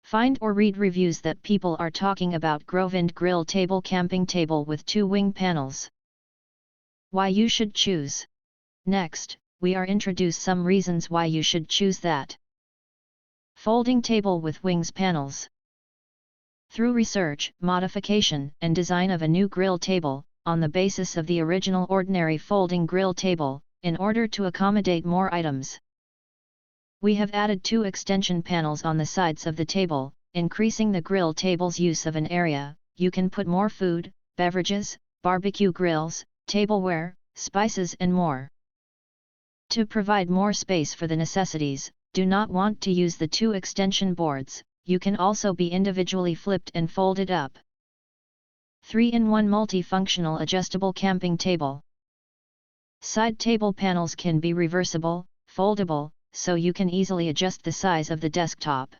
Find or read reviews that people are talking about Grovind grill table camping table with 2 wing panels. Why you should choose. Next, we are introduce some reasons why you should choose that. Folding table with wings panels. Through research, modification, and design of a new grill table, on the basis of the original ordinary folding grill table, in order to accommodate more items, we have added 2 extension panels on the sides of the table, increasing the grill table's use of an area. You can put more food, beverages, barbecue grills, tableware, spices and more. To provide more space for the necessities, do not want to use the 2 extension boards, you can also be individually flipped and folded up. 3-in-1 multifunctional adjustable camping table. Side table panels can be reversible, foldable, so you can easily adjust the size of the desktop.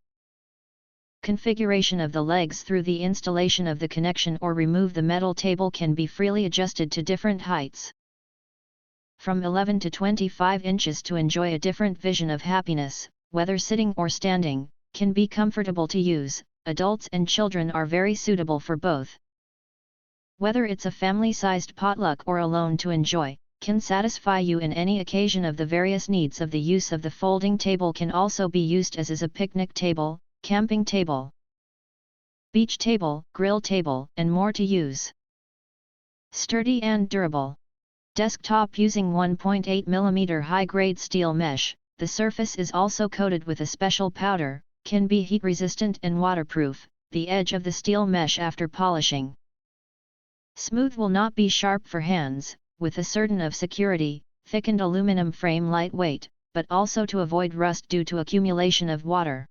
Configuration of the legs through the installation of the connection or remove the metal table can be freely adjusted to different heights. From 11 to 25 inches to enjoy a different vision of happiness, whether sitting or standing, can be comfortable to use. Adults and children are very suitable for both. Whether it's a family-sized potluck or alone to enjoy, can satisfy you in any occasion of the various needs of the use of the folding table can also be used as a picnic table, camping table, beach table, grill table, and more to use. Sturdy and durable. Desktop using 1.8 mm high-grade steel mesh, the surface is also coated with a special powder, can be heat-resistant and waterproof, the edge of the steel mesh after polishing. Smooth will not be sharp for hands, with a certain of security, thickened aluminum frame lightweight, but also to avoid rust due to accumulation of water.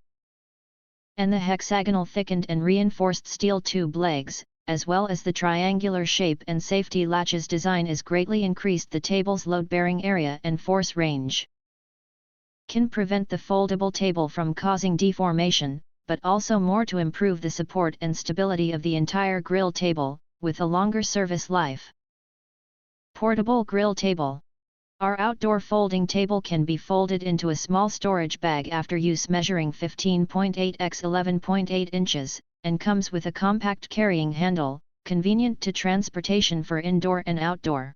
And the hexagonal thickened and reinforced steel tube legs, as well as the triangular shape and safety latches design is greatly increased the table's load-bearing area and force range. Can prevent the foldable table from causing deformation, but also more to improve the support and stability of the entire grill table, with a longer service life. Portable grill table. Our outdoor folding table can be folded into a small storage bag after use measuring 15.8 x 11.8 inches, and comes with a compact carrying handle, convenient to transportation for indoor and outdoor.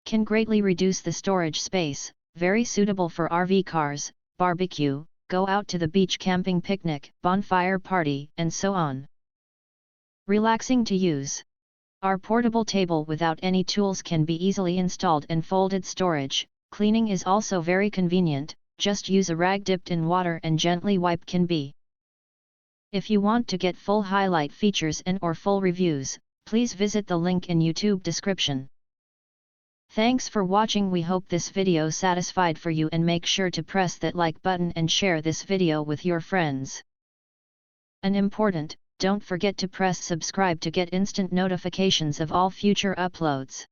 Can greatly reduce the storage space, very suitable for RV cars, barbecue, go out to the beach camping picnic, bonfire party, and so on. Relaxing to use. Our portable table without any tools can be easily installed and folded storage. Cleaning is also very convenient, just use a rag dipped in water and gently wipe can be. If you want to get full highlight features and or full reviews, please visit the link in YouTube description. Thanks for watching. We hope this video satisfied for you and make sure to press that like button and share this video with your friends. And important, don't forget to press subscribe to get instant notifications of all future uploads.